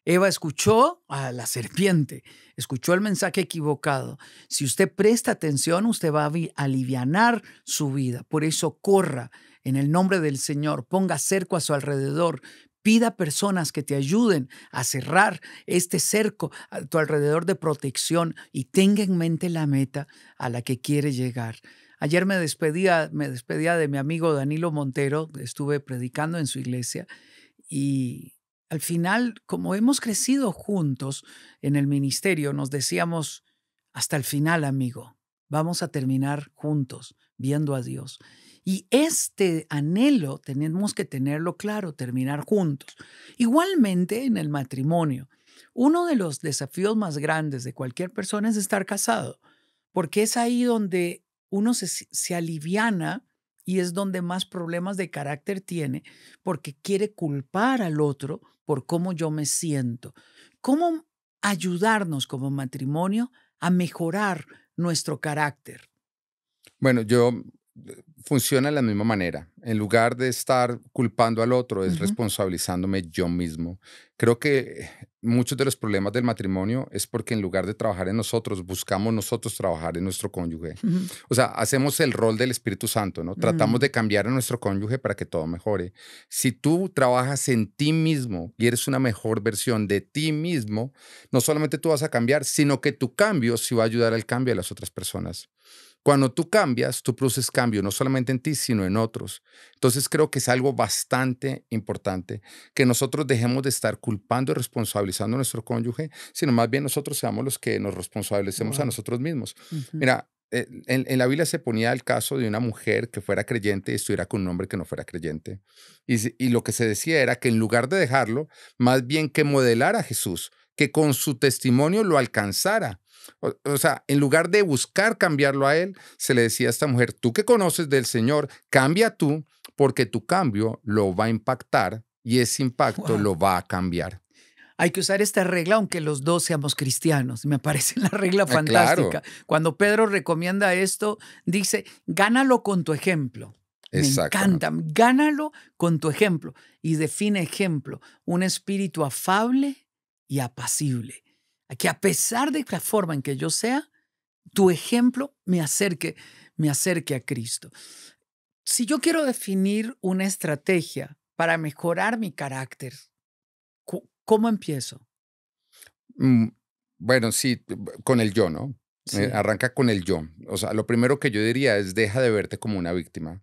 Eva escuchó a la serpiente, escuchó el mensaje equivocado. Si usted presta atención, usted va a alivianar su vida. Por eso corra en el nombre del Señor, ponga cerco a su alrededor, pida personas que te ayuden a cerrar este cerco a tu alrededor de protección y tenga en mente la meta a la que quiere llegar. Ayer me despedía de mi amigo Danilo Montero, estuve predicando en su iglesia y al final, como hemos crecido juntos en el ministerio, nos decíamos, hasta el final, amigo, vamos a terminar juntos, viendo a Dios. Y este anhelo tenemos que tenerlo claro, terminar juntos. Igualmente en el matrimonio, uno de los desafíos más grandes de cualquier persona es estar casado, porque es ahí donde uno se aliviana y es donde más problemas de carácter tiene porque quiere culpar al otro por cómo yo me siento. ¿Cómo ayudarnos como matrimonio a mejorar nuestro carácter? Bueno, yo funciona de la misma manera. En lugar de estar culpando al otro, es Ujú, responsabilizándome yo mismo. Creo que muchos de los problemas del matrimonio es porque en lugar de trabajar en nosotros, buscamos nosotros trabajar en nuestro cónyuge. ujú, O sea, hacemos el rol del Espíritu Santo, ¿no? Tratamos mm, de cambiar a nuestro cónyuge para que todo mejore. Si tú trabajas en ti mismo y eres una mejor versión de ti mismo, no solamente tú vas a cambiar, sino que tu cambio sí va a ayudar al cambio de las otras personas. Cuando tú cambias, tú produces cambio no solamente en ti, sino en otros. Entonces creo que es algo bastante importante que nosotros dejemos de estar culpando y responsabilizando a nuestro cónyuge, sino más bien nosotros seamos los que nos responsabilicemos a wow, nosotros mismos. ujú, Mira, en la Biblia se ponía el caso de una mujer que fuera creyente y estuviera con un hombre que no fuera creyente. Y lo que se decía era que en lugar de dejarlo, más bien que modelara a Jesús, que con su testimonio lo alcanzara. O sea, en lugar de buscar cambiarlo a él, se le decía a esta mujer, tú que conoces del Señor, cambia tú, porque tu cambio lo va a impactar y ese impacto wow. lo va a cambiar. Hay que usar esta regla aunque los dos seamos cristianos. Me parece una regla Claro, fantástica. Cuando Pedro recomienda esto, dice, gánalo con tu ejemplo. Me encanta, exactamente. gánalo con tu ejemplo. Y define ejemplo, un espíritu afable y apacible. Que a pesar de la forma en que yo sea, tu ejemplo me acerque a Cristo. Si yo quiero definir una estrategia para mejorar mi carácter, ¿cómo empiezo? Mm, bueno, sí, con el yo, ¿no? Sí. Arranca con el yo. O sea, lo primero que yo diría es deja de verte como una víctima.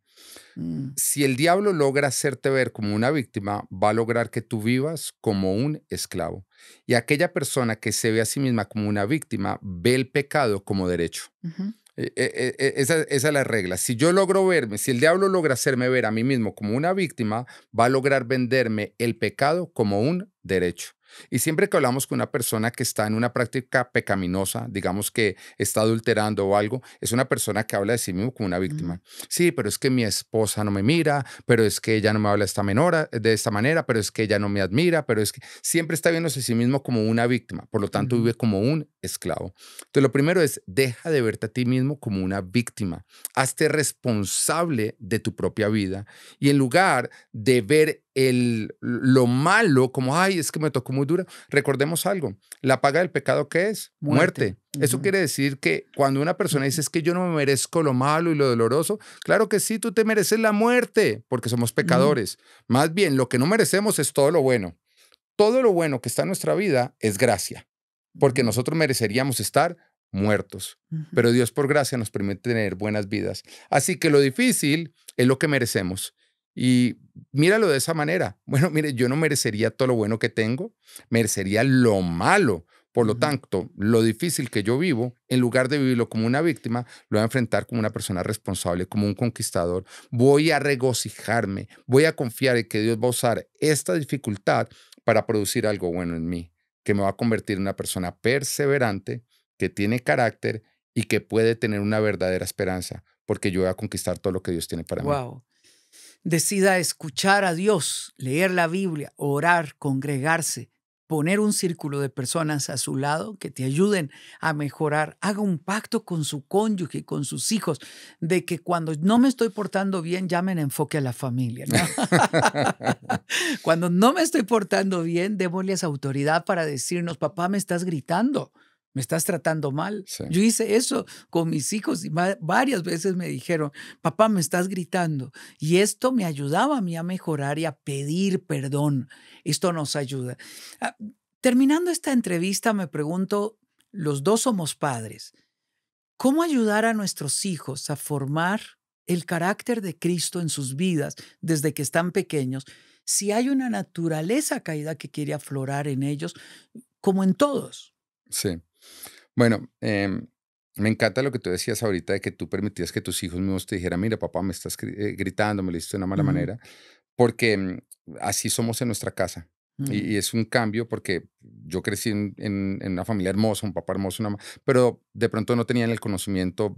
Mm, Si el diablo logra hacerte ver como una víctima, va a lograr que tú vivas como un esclavo. Y aquella persona que se ve a sí misma como una víctima, ve el pecado como derecho. ujú, Esa es la regla. Si yo logro verme, si el diablo logra hacerme ver a mí mismo como una víctima, va a lograr venderme el pecado como un derecho. Y siempre que hablamos con una persona que está en una práctica pecaminosa, digamos que está adulterando o algo, es una persona que habla de sí mismo como una ujú, víctima. Sí, pero es que mi esposa no me mira, pero es que ella no me habla de esta manera, pero es que ella no me admira, pero es que siempre está viéndose a sí mismo como una víctima, por lo tanto ujú, vive como un esclavo. Entonces, lo primero es, deja de verte a ti mismo como una víctima. Hazte responsable de tu propia vida y en lugar de ver lo malo como, ay, es que me tocó muy dura, recordemos algo, la paga del pecado, ¿qué es? muerte. Muerte. Eso Ujú, quiere decir que cuando una persona ujú, dice es que yo no me merezco lo malo y lo doloroso, claro que sí, tú te mereces la muerte porque somos ujú, pecadores. Más bien, lo que no merecemos es todo lo bueno. Todo lo bueno que está en nuestra vida es gracia porque ujú, nosotros mereceríamos estar muertos. ujú, Pero Dios por gracia nos permite tener buenas vidas. Así que lo difícil es lo que merecemos. Y míralo de esa manera. Bueno, mire, yo no merecería todo lo bueno que tengo, merecería lo malo. Por lo ujú. tanto, lo difícil que yo vivo, en lugar de vivirlo como una víctima, lo voy a enfrentar como una persona responsable, como un conquistador. Voy a regocijarme, voy a confiar en que Dios va a usar esta dificultad para producir algo bueno en mí que me va a convertir en una persona perseverante, que tiene carácter y que puede tener una verdadera esperanza, porque yo voy a conquistar todo lo que Dios tiene para mí. Wow. Decida escuchar a Dios, leer la Biblia, orar, congregarse, poner un círculo de personas a su lado que te ayuden a mejorar. Haga un pacto con su cónyuge, con sus hijos, de que cuando no me estoy portando bien, llamen enfoque a la familia, ¿no? Cuando no me estoy portando bien, démosles autoridad para decirnos, papá, me estás gritando, me estás tratando mal. Sí, Yo hice eso con mis hijos y varias veces me dijeron, papá, me estás gritando. Y esto me ayudaba a mí a mejorar y a pedir perdón. Esto nos ayuda. Ah, Terminando esta entrevista, me pregunto, los dos somos padres. ¿Cómo ayudar a nuestros hijos a formar el carácter de Cristo en sus vidas desde que están pequeños? Si hay una naturaleza caída que quiere aflorar en ellos, como en todos. sí. Bueno, me encanta lo que tú decías ahorita de que tú permitías que tus hijos mismos te dijeran, mira, papá, me estás gritando, me lo hiciste de una mala Ujú, manera, porque así somos en nuestra casa. Y mm, es un cambio porque yo crecí en una familia hermosa, un papá hermoso, pero de pronto no tenían el conocimiento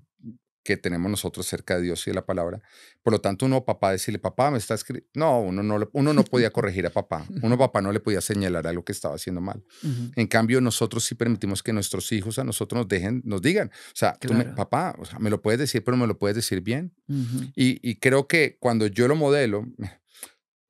que tenemos nosotros cerca de Dios y de la palabra. Por lo tanto, uno papá decirle, papá, me estás... No, uno no podía corregir a papá. Uno ujú, papá no le podía señalar algo que estaba haciendo mal. ujú, En cambio, nosotros sí permitimos que nuestros hijos a nosotros nos digan, o sea, claro. papá, o sea, me lo puedes decir, pero me lo puedes decir bien. Ujú, Y creo que cuando yo lo modelo,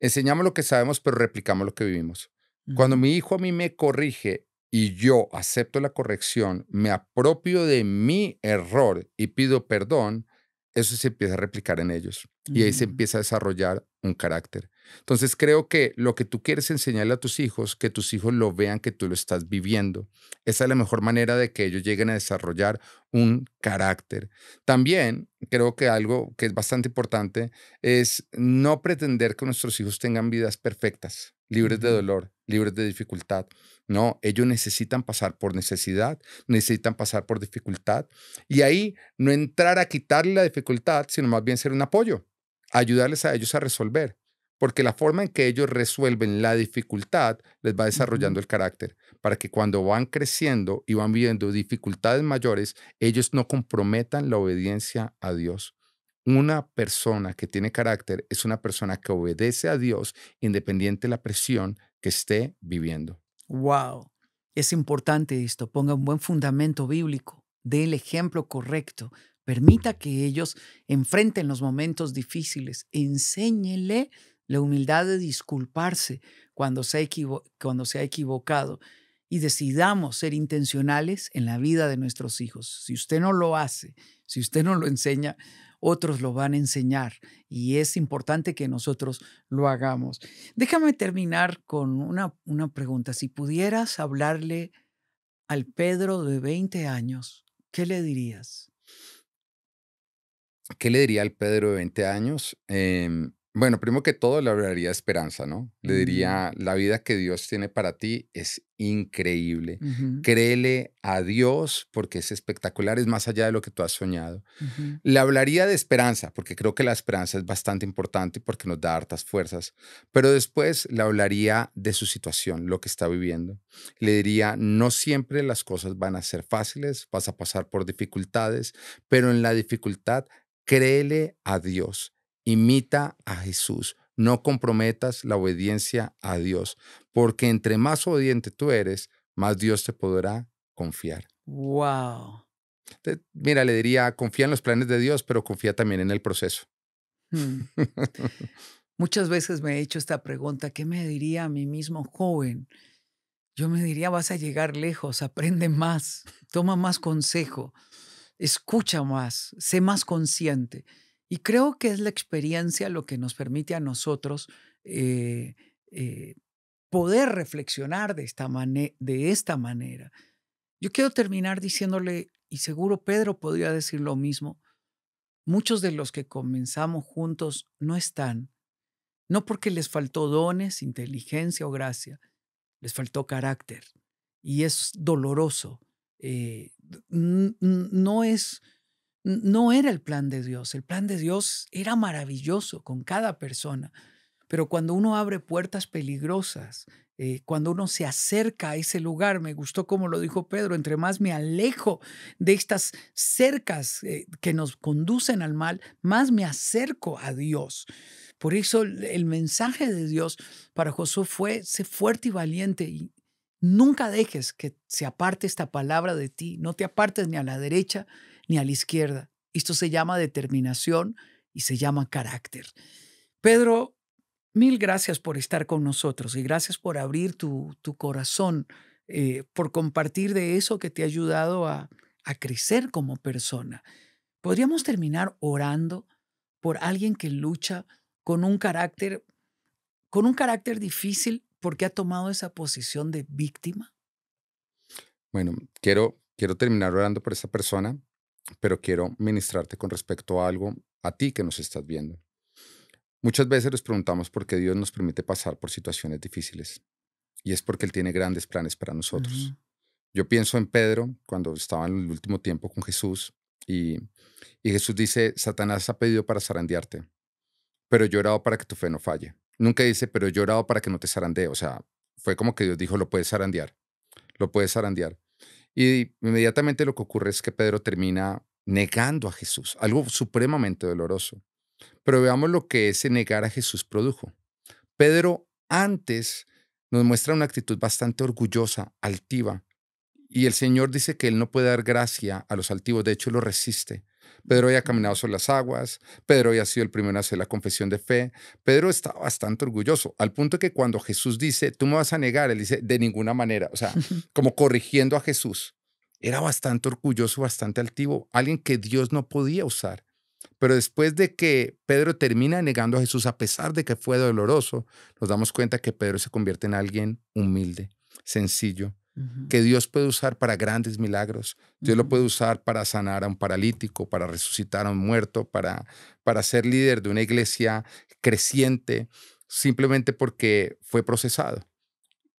enseñamos lo que sabemos, pero replicamos lo que vivimos. Cuando ujú, mi hijo a mí me corrige y yo acepto la corrección, me apropio de mi error y pido perdón, eso se empieza a replicar en ellos y ahí se ujú, empieza a desarrollar un carácter. Entonces creo que lo que tú quieres enseñarle a tus hijos, que tus hijos lo vean que tú lo estás viviendo, esa es la mejor manera de que ellos lleguen a desarrollar un carácter. También creo que algo que es bastante importante es no pretender que nuestros hijos tengan vidas perfectas, libres de ujú. dolor, libres de dificultad. No, ellos necesitan pasar por necesidad, necesitan pasar por dificultad y ahí no entrar a quitarle la dificultad, sino más bien ser un apoyo, ayudarles a ellos a resolver, porque la forma en que ellos resuelven la dificultad les va Ujú. desarrollando el carácter, para que cuando van creciendo y van viviendo dificultades mayores, ellos no comprometan la obediencia a Dios. Una persona que tiene carácter es una persona que obedece a Dios independiente de la presión que esté viviendo. Wow. Es importante esto. Ponga un buen fundamento bíblico. Dé el ejemplo correcto. Permita que ellos enfrenten los momentos difíciles. Enséñele la humildad de disculparse cuando se ha equivocado. Y decidamos ser intencionales en la vida de nuestros hijos. Si usted no lo hace, si usted no lo enseña, otros lo van a enseñar. Y es importante que nosotros lo hagamos. Déjame terminar con una pregunta. Si pudieras hablarle al Pedro de 20 años, ¿qué le dirías? ¿Qué le diría al Pedro de 20 años? Bueno, primero que todo le hablaría de esperanza, ¿no? Le Mm, diría, la vida que Dios tiene para ti es increíble. ujú, Créele a Dios porque es espectacular, es más allá de lo que tú has soñado. ujú. Le hablaría de esperanza, porque creo que la esperanza es bastante importante porque nos da hartas fuerzas, pero después le hablaría de su situación, lo que está viviendo. Le diría, no siempre las cosas van a ser fáciles, vas a pasar por dificultades, pero en la dificultad créele a Dios, imita a Jesús, no comprometas la obediencia a Dios, porque entre más obediente tú eres, más Dios te podrá confiar. Wow. Mira, le diría, confía en los planes de Dios, pero confía también en el proceso. Mm. Muchas veces me he hecho esta pregunta, ¿qué me diría a mí mismo joven? Yo me diría, vas a llegar lejos, aprende más, toma más consejo, escucha más, sé más consciente. Y creo que es la experiencia lo que nos permite a nosotros eh, eh, poder reflexionar de esta manera. Yo quiero terminar diciéndole, y seguro Pedro podría decir lo mismo, muchos de los que comenzamos juntos no están, no porque les faltó dones, inteligencia o gracia, les faltó carácter. Y es doloroso. No era el plan de Dios. El plan de Dios era maravilloso con cada persona. Pero cuando uno abre puertas peligrosas, cuando uno se acerca a ese lugar, me gustó como lo dijo Pedro, entre más me alejo de estas cercas que nos conducen al mal, más me acerco a Dios. Por eso el mensaje de Dios para Josué fue, sé fuerte y valiente y nunca dejes que se aparte esta palabra de ti, no te apartes ni a la derecha ni a la izquierda. Esto se llama determinación y se llama carácter. Pedro, mil gracias por estar con nosotros y gracias por abrir tu corazón, por compartir de eso que te ha ayudado a crecer como persona. ¿Podríamos terminar orando por alguien que lucha con un carácter, con un carácter difícil porque ha tomado esa posición de víctima? Bueno, quiero terminar orando por esa persona, pero quiero ministrarte con respecto a algo a ti que nos estás viendo. Muchas veces nos preguntamos por qué Dios nos permite pasar por situaciones difíciles, y es porque Él tiene grandes planes para Ujú. nosotros. Yo pienso en Pedro cuando estaba en el último tiempo con Jesús y, y Jesús dice, Satanás ha pedido para zarandearte, pero yo he orado para que tu fe no falle. Nunca dice, pero yo he orado para que no te zarandee. O sea, fue como que Dios dijo, lo puedes zarandear, lo puedes zarandear. Y inmediatamente lo que ocurre es que Pedro termina negando a Jesús, algo supremamente doloroso. Pero veamos lo que ese negar a Jesús produjo. Pedro antes nos muestra una actitud bastante orgullosa, altiva, y el Señor dice que Él no puede dar gracia a los altivos, de hecho lo resiste. Pedro había caminado Ujú. sobre las aguas, Pedro había sido el primero en hacer la confesión de fe, Pedro estaba bastante orgulloso, al punto que cuando Jesús dice, tú me vas a negar, él dice, de ninguna manera, o sea, como corrigiendo a Jesús. Era bastante orgulloso, bastante altivo, alguien que Dios no podía usar. Pero después de que Pedro termina negando a Jesús, a pesar de que fue doloroso, nos damos cuenta que Pedro se convierte en alguien humilde, sencillo, Ujú, que Dios puede usar para grandes milagros. Dios lo puede ujú, usar para sanar a un paralítico, para resucitar a un muerto, para ser líder de una iglesia creciente, simplemente porque fue procesado.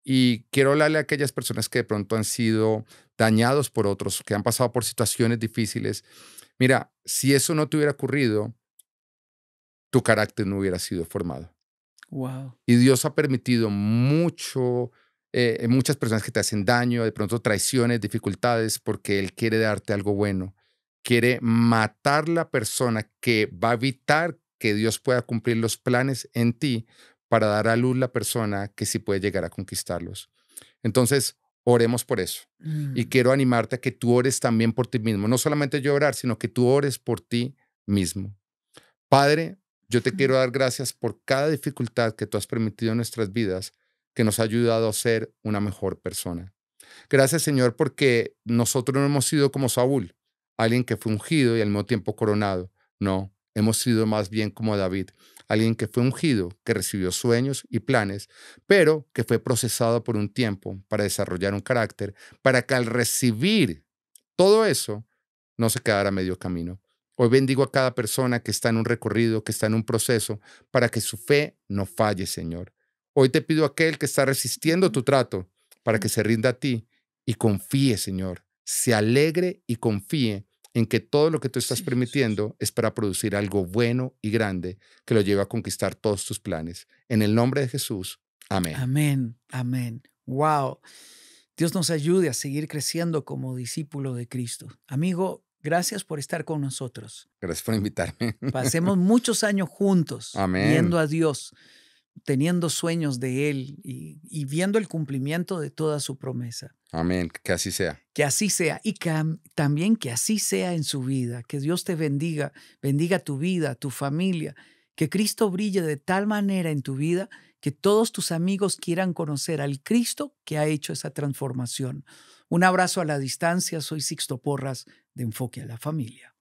Y quiero hablarle a aquellas personas que de pronto han sido dañados por otros, que han pasado por situaciones difíciles. Mira, si eso no te hubiera ocurrido, tu carácter no hubiera sido formado. wow. Y Dios ha permitido muchas personas que te hacen daño, de pronto traiciones, dificultades, porque Él quiere darte algo bueno. Quiere matar la persona que va a evitar que Dios pueda cumplir los planes en ti para dar a luz la persona que sí puede llegar a conquistarlos. Entonces, oremos por eso. Y Mm, quiero animarte a que tú ores también por ti mismo. No solamente yo orar, sino que tú ores por ti mismo. Padre, yo te quiero mm, dar gracias por cada dificultad que tú has permitido en nuestras vidas, que nos ha ayudado a ser una mejor persona. Gracias, Señor, porque nosotros no hemos sido como Saúl, alguien que fue ungido y al mismo tiempo coronado. No, hemos sido más bien como David, alguien que fue ungido, que recibió sueños y planes, pero que fue procesado por un tiempo para desarrollar un carácter, para que al recibir todo eso no se quedara a medio camino. Hoy bendigo a cada persona que está en un recorrido, que está en un proceso, para que su fe no falle, Señor. Hoy te pido a aquel que está resistiendo ujú, tu trato, para mm. que se rinda a ti y confíe, Señor. Se alegre y confíe en que todo lo que tú estás Sí, Jesús. permitiendo es para producir algo bueno y grande que lo lleve a conquistar todos tus planes. En el nombre de Jesús. Amén. Amén, amén. Wow. Dios nos ayude a seguir creciendo como discípulo de Cristo. Amigo, gracias por estar con nosotros. Gracias por invitarme. Pasemos muchos años juntos viendo Amén. a Dios, teniendo sueños de Él y viendo el cumplimiento de toda su promesa. Amén. Que así sea. Que así sea y que también que así sea en su vida. Que Dios te bendiga, bendiga tu vida, tu familia. Que Cristo brille de tal manera en tu vida que todos tus amigos quieran conocer al Cristo que ha hecho esa transformación. Un abrazo a la distancia. Soy Sixto Porras de Enfoque a la Familia.